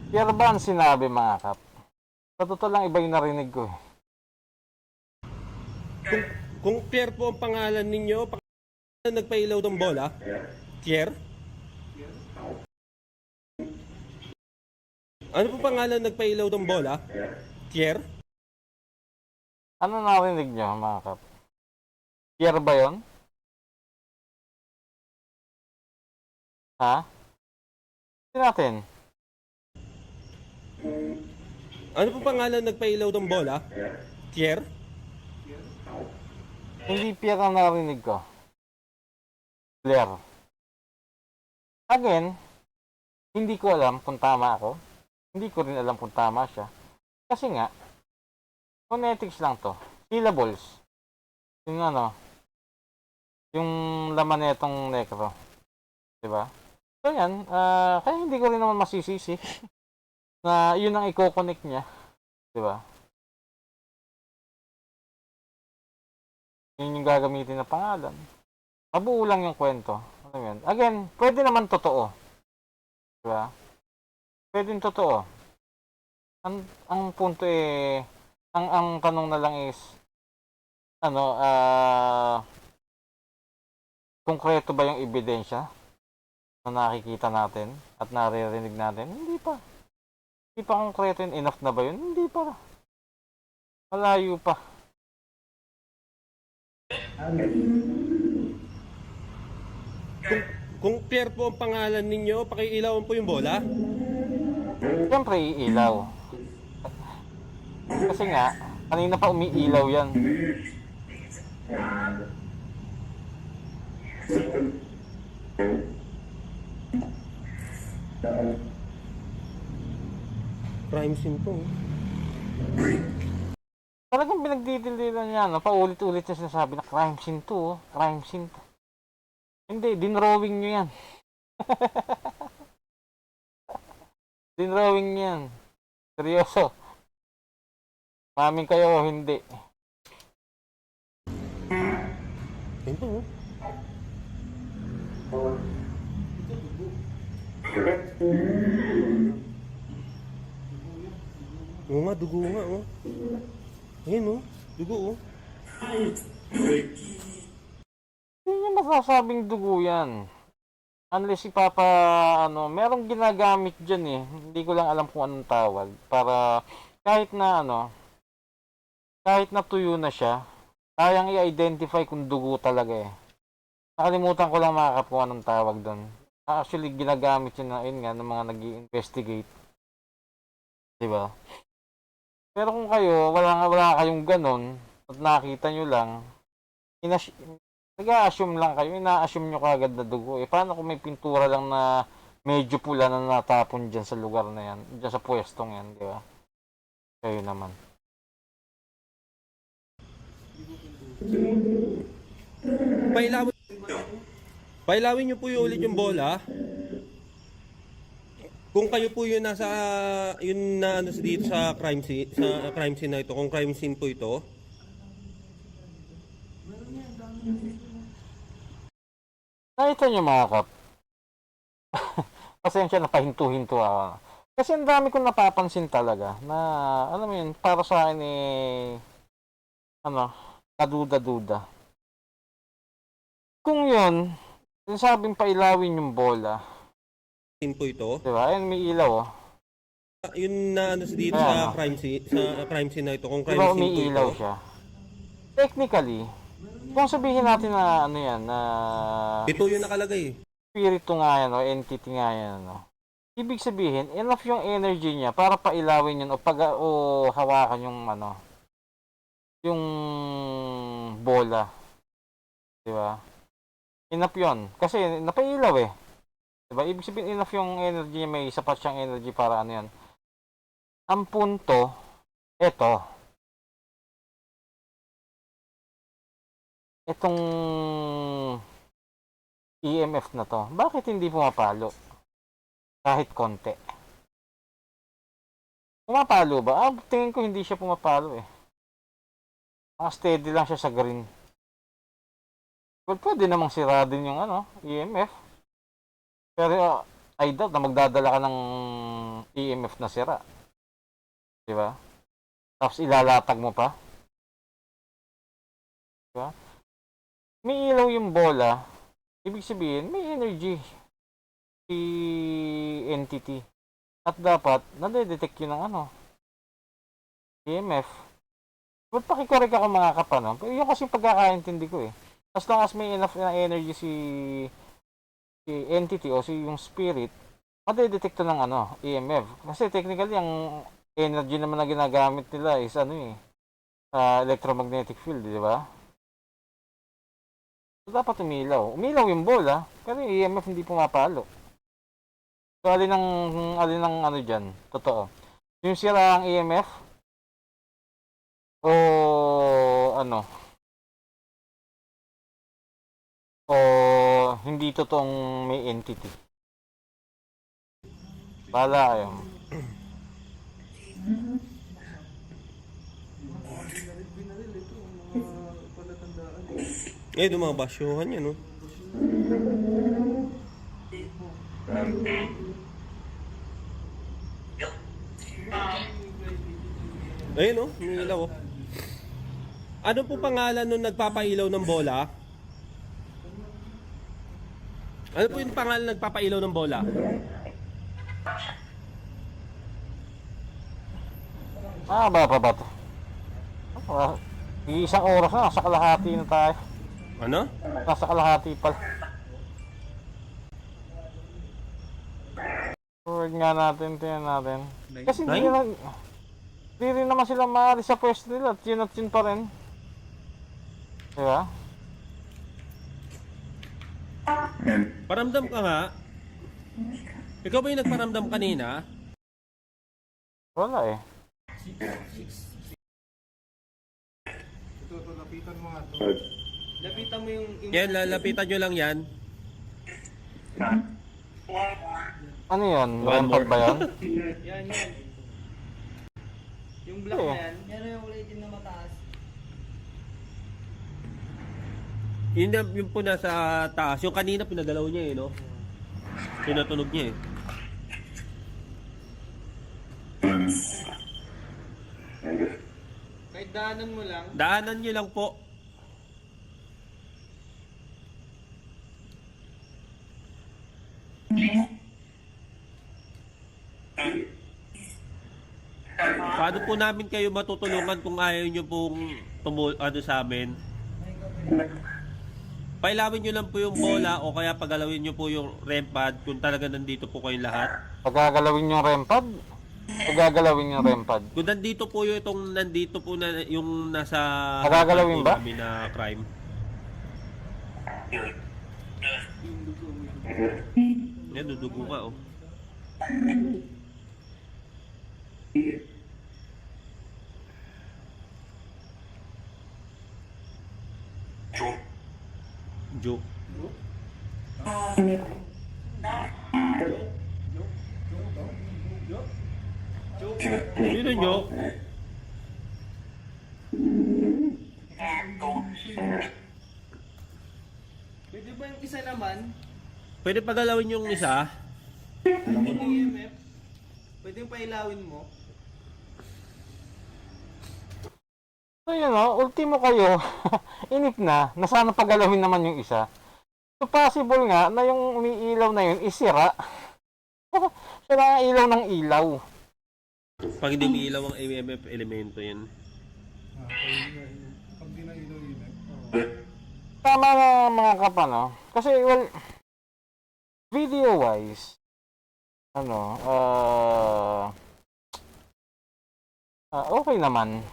Pierre ba ang sinabi, mga kap? Sa totoo lang, iba yung narinig ko eh. Kung Pierre po ang pangalan ninyo, pakiilawan nagpailaw ng bola. Pierre? Ano po pangalan nagpailaw ng bola? Pierre? Ano narinig nyo, mga kap? Pierre ba yun? Ha? Hindi natin. Ano po pangalan nagpailaw ng bola? Pierre? Hindi Pierre ang narinig ko. Blair. Again, hindi ko alam kung tama ako. Hindi ko rin alam kung tama siya. Kasi nga, phonetics lang to. Syllables. Yung ano, yung laman nitong necro. Diba? So yan, kaya hindi ko rin naman masisisi na yun ang i-connect niya. Diba? Yun yung gagamitin na pangalan. Mabuo lang yung kwento. Ano yun? Again, pwede naman totoo. Diba? Pwede totoo. Ang punto ang tanong na lang is, konkreto ba yung ebidensya na nakikita natin at naririnig natin? Hindi pa. Hindi pa konkreto yun. Enough na ba yun? Hindi pa. Malayo pa. Kung clear po ang pangalan ninyo, pakiilawan po yung bola. Siyempre, iilaw. Kasi nga, kanina pa umiilaw yan. Crime scene po. Talagang pinagdidililan niya, no? Paulit-ulit niya sinasabi na crime scene to, crime scene to. Hindi, dinrawing nyo yan. Dinrawing yan. Seryoso. Mamin kayo o hindi. Ayun po. Oo nga, dugo nga, oh. Ayun, oh. Dugo, oh. Hindi niya masasabing dugo yan. Unless si Papa, merong ginagamit dyan eh. Hindi ko lang alam kung anong tawag. Para kahit na kahit na tuyo na siya, kayang i-identify kung dugo talaga eh. Nakalimutan ko lang mga kung anong tawag doon. Actually, ginagamit yun nga ng mga nag-i-investigate. Diba? Pero kung kayo, wala kayong ganon, at nakita nyo lang, nag-a-assume lang kayo, ina-assume nyo kagad na dugo. Eh, paano kung may pintura lang na medyo pula na natapon dyan sa lugar na yan, dyan sa pwestong yan, di ba? Kayo naman. Pailawin nyo po yung ulit yung bola. Kung kayo po yun nasa yun na dito sa crime scene na ito, kung crime scene po ito. Nakita nyo mga kap. Pasensya na pahinto-hinto ako. Kasi ang dami kong napapansin talaga na, alam mo yun, para sa akin kaduda-duda. Kung yun, sinasabing pailawin yung bola. Scene po ito. Diba? Ayun, may ilaw oh. Yun na dito sa crime scene na ito, kung crime Diba scene po umiilaw ito. siya? Technically, kung sabihin natin na na Ito yung nakalagay. spirito nga yan o entity nga yan ibig sabihin enough yung energy niya para pailawin yun o hawakan yung yung bola, di ba? Enough yun kasi napailaw eh, di ba? Ibig sabihin enough yung energy niya, may sapat siyang energy para yan. Ang punto itong EMF na to, bakit hindi pumapalo? Kahit konti. Pumapalo ba? Tingin ko hindi siya pumapalo eh. Steady lang siya sa green. Well, pwede namang sira din yung EMF. Pero I doubt na magdadala ka ng EMF na sira. Diba? Tapos ilalatag mo pa. Diba? May ilaw yung bola. Ibig sabihin, may energy si entity. At dapat, nade-detect yun ng EMF. Ba't pakikorek ako mga kapano? Pero yun kasi pagkakaintindi ko eh. As long as may enough na energy si entity o si yung spirit, made-detect to ng EMF. Kasi technically, ang energy naman na ginagamit nila is electromagnetic field, di ba? So, dapat umilaw. Umilaw yung bola, pero yung EMF hindi pumapalo. So, alin ang dyan? Totoo. Yung sira ang EMF? O o hindi totoong may entity. Bahala kayo. Yung mga basyuhan yan, no? Ayun, no? Umiilaw, oh. Ano po pangalan nung nagpapailaw ng bola? Ano po yung pangalan nagpapailaw ng bola? Ba pa ba to? Isang oras na, nasa kalahati na tayo. Ano? Nasa kalahati pala. Forward nga natin, tingnan natin. Kasi hindi rin naman sila maaari sa pwesto nila at yun pa rin. Diba? Paramdam ka nga. Ikaw ba yung nagparamdam kanina? Wala eh. Lapitan mo yung Yan, lalapitan nyo lang yan. Ano yun? One Rampart more. ba yun? yan. Yung black Oo. na yan. Yan yung kulay itim na mataas. Yun po nasa taas. Yung kanina pinagalaw niya eh, no? Pinatunog niya eh. Kahit daanan mo lang. Daanan nyo lang po. Paano po namin kayo matutulungan kung ayaw nyo pong sa amin? Pailawin nyo lang po yung bola o kaya pagalawin nyo po yung REM pad kung talaga nandito po kayong lahat. Pagagalawin yung rempad? Pagagalawin yung rempad? Kung nandito po yung nandito po na yung nasa Magagalawin po ba? namin na crime. Yan, dudugo ka oh. Joke. Sino joke? Pwede ba yung isa naman? Pwede pagalawin yung isa? Yung EMF? Pwede yung pailawin mo? So yun o, ultimo kayo, inip na sana pagalawin naman yung isa. So possible nga na yung umiilaw na yun isira. Sira ang ilaw ng ilaw. Pag hindi umiilaw ang EMF elemento yan. Tama na mga kapano. Kasi well, video wise, okay naman.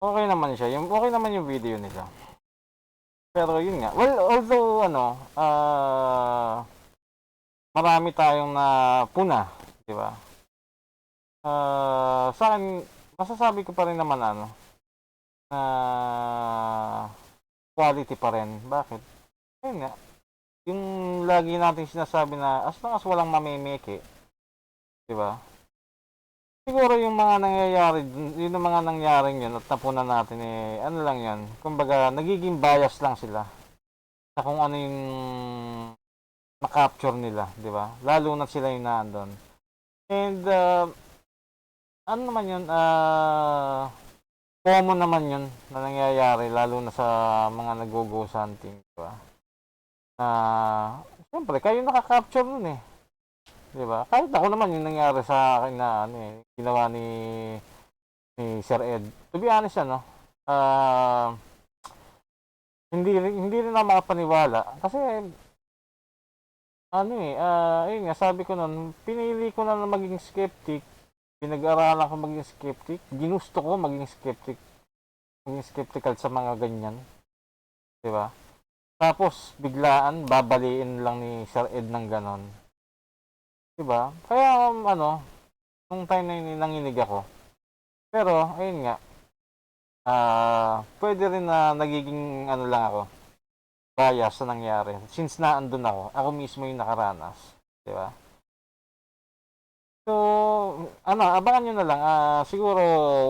Okay naman siya. Okay naman yung video nila. Pero yun nga. Well, although marami tayong napuna, di ba? Sa akin, masasabi ko pa rin naman na quality pa rin. Bakit? Ayun nga. Yung lagi natin sinasabi na as long as walang mamemeke, di ba? Siguro yung mga nangyayari, yung mga nangyaring yun at napunan natin ano lang yan, kumbaga nagiging bias lang sila sa kung ano yung na-capture nila, di ba? Lalo na sila yung naandun. And, ano naman yun, common naman yun na nangyayari, lalo na sa mga nag-go-ghost hunting, di ba? Siyempre, kayo nakaka-capture nun eh. Di ba? Kahit ako naman yung nangyari sa akin na ginawa ni Sir Ed. To be honest, hindi rin ako makapaniwala kasi ayun nga, sabi ko nun, pinili ko na maging skeptic, pinag-aralan ko maging skeptic, ginusto ko maging skeptical sa mga ganyan. Di ba? Tapos, biglaan, babaliin lang ni Sir Ed ng ganon. Diba? Kaya, nung time na yun, nanginig ako. Pero, ayun nga, pwede rin na nagiging ano lang ako, bias sa nangyari. Since naandun ako mismo yung nakaranas. Di ba? So, abangan nyo na lang. Siguro,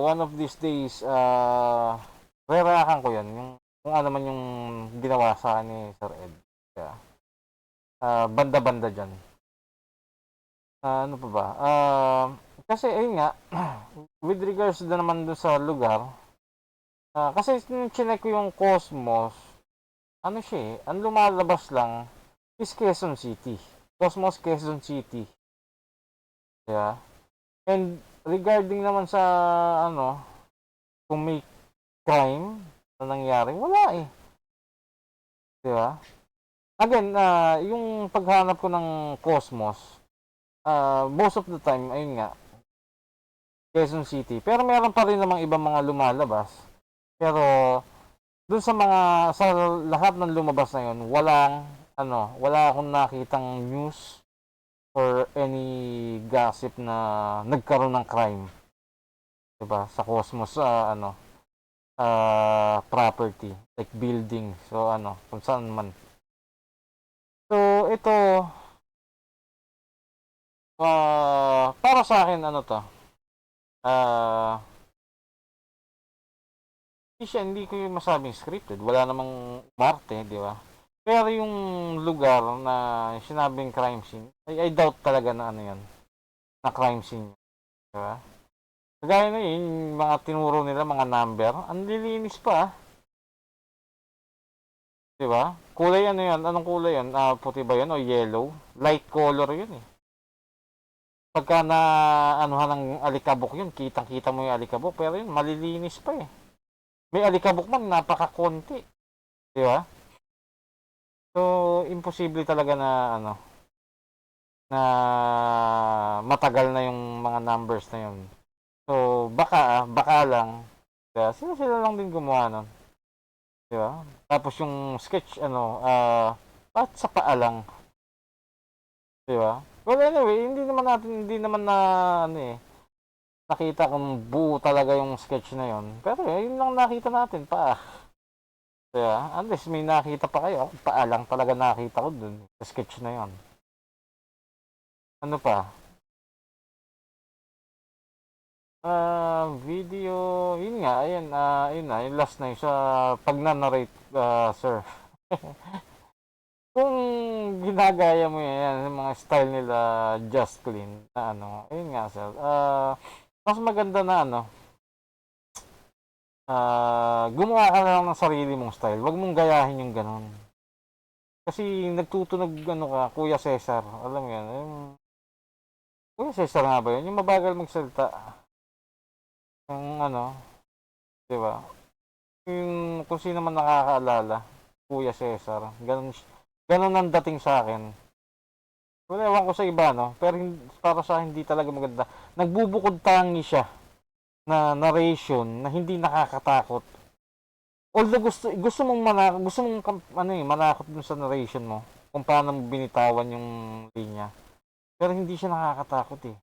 one of these days, rerakan ko yan. Yung, kung ano man yung ginawa sa akin ni Sir Ed. Kaya, banda-banda dyan. Ano pa ba? Kasi, ayun nga, with regards na naman dun sa lugar, kasi chinek ko yung Cosmos, ano siya eh, ang lumalabas lang is Quezon City. Cosmos Quezon City. Yeah. And regarding naman sa kung may crime na nangyari, wala eh. Di ba? Again, yung paghanap ko ng Cosmos, most of the time, ayun nga, Quezon City. Pero meron pa rin namang ibang mga lumalabas. Pero dun sa lahat ng lumabas na yun, wala akong nakitang news or any gossip na nagkaroon ng crime. Diba? Sa Cosmos, property, like building. So, kung saan man. So, ito, para sa akin, hindi ko yung masabing scripted. Wala namang Marte, di ba? Pero yung lugar na sinabing crime scene, I doubt talaga na yan, na crime scene. Di ba? Kagaya na yun, yung mga tinuro nila, mga number, ang lilinis pa. Di ba? Kulay yan? Anong kulay yan? Puti ba yun o yellow? Light color yun eh. Pagka na ng alikabok yun, kitang-kita mo yung alikabok, pero yun, malilinis pa eh. May alikabok man, napakakonti. Di ba? So, imposible talaga na, na matagal na yung mga numbers na yun. So, baka lang. Diba? Sila lang din gumawa nun. Di ba? Tapos yung sketch, at sa paa lang. Di ba? Well, anyway, hindi naman na, nakita kung buo talaga yung sketch na yon. Pero yun lang nakita natin, paa. Kaya, unless may nakita pa kayo, ako paa lang talaga nakita ko dun, sa sketch na yon. Ano pa? Video, yun nga, ayun na, yung last na yun, sa pag-narrate, sir. Kung ginagaya mo yan, yung mga style nila, Just Clean, na ayun nga, sir. Mas maganda na gumawa ka lang ng sarili mong style. Huwag mong gayahin yung ganun. Kasi nagtutunog ka, Kuya Cesar. Alam mo yan. Kuya Cesar nga ba yun? Yung mabagal magsalita. Yung di ba? Yung kung sino man nakakaalala, Kuya Cesar. Ganun ang dating sa akin. Wala, ewan ko sa iba, pero para sa akin hindi talaga maganda. Nagbubukod tangi siya na narration na hindi nakakatakot. Although gusto mong manakot dun sa narration mo kung paano mo binitawan yung linya. Pero hindi siya nakakatakot eh.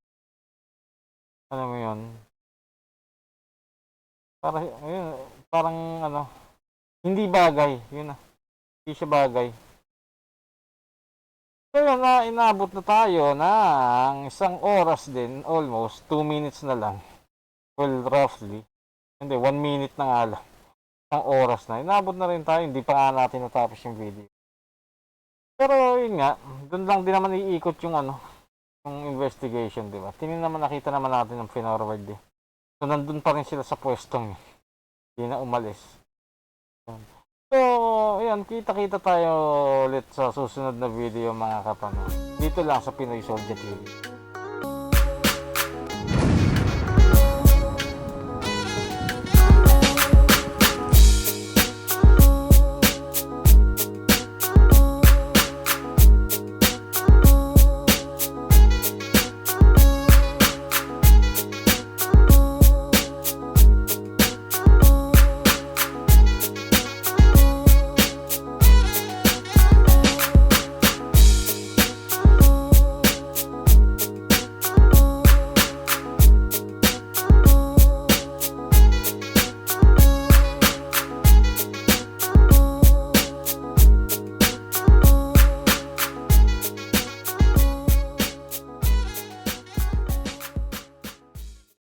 Alam mo yun? Parang hindi bagay. Yun na. Hindi siya bagay. So yun na, inabot na tayo ng 1 oras din, almost 2 minutes na lang. Well, roughly. Hindi, 1 minute na nga lang. 1 oras na. Inabot na rin tayo, hindi pa nga natin natapos yung video. Pero yun nga, doon lang din naman iikot yung yung investigation, di ba? Nakita naman natin ng forward eh. So nandun pa rin sila sa pwestong eh. Hindi na umalis. So, ayan, kita-kita tayo ulit sa susunod na video mga kapano. Dito lang sa Pinoy Soldier TV.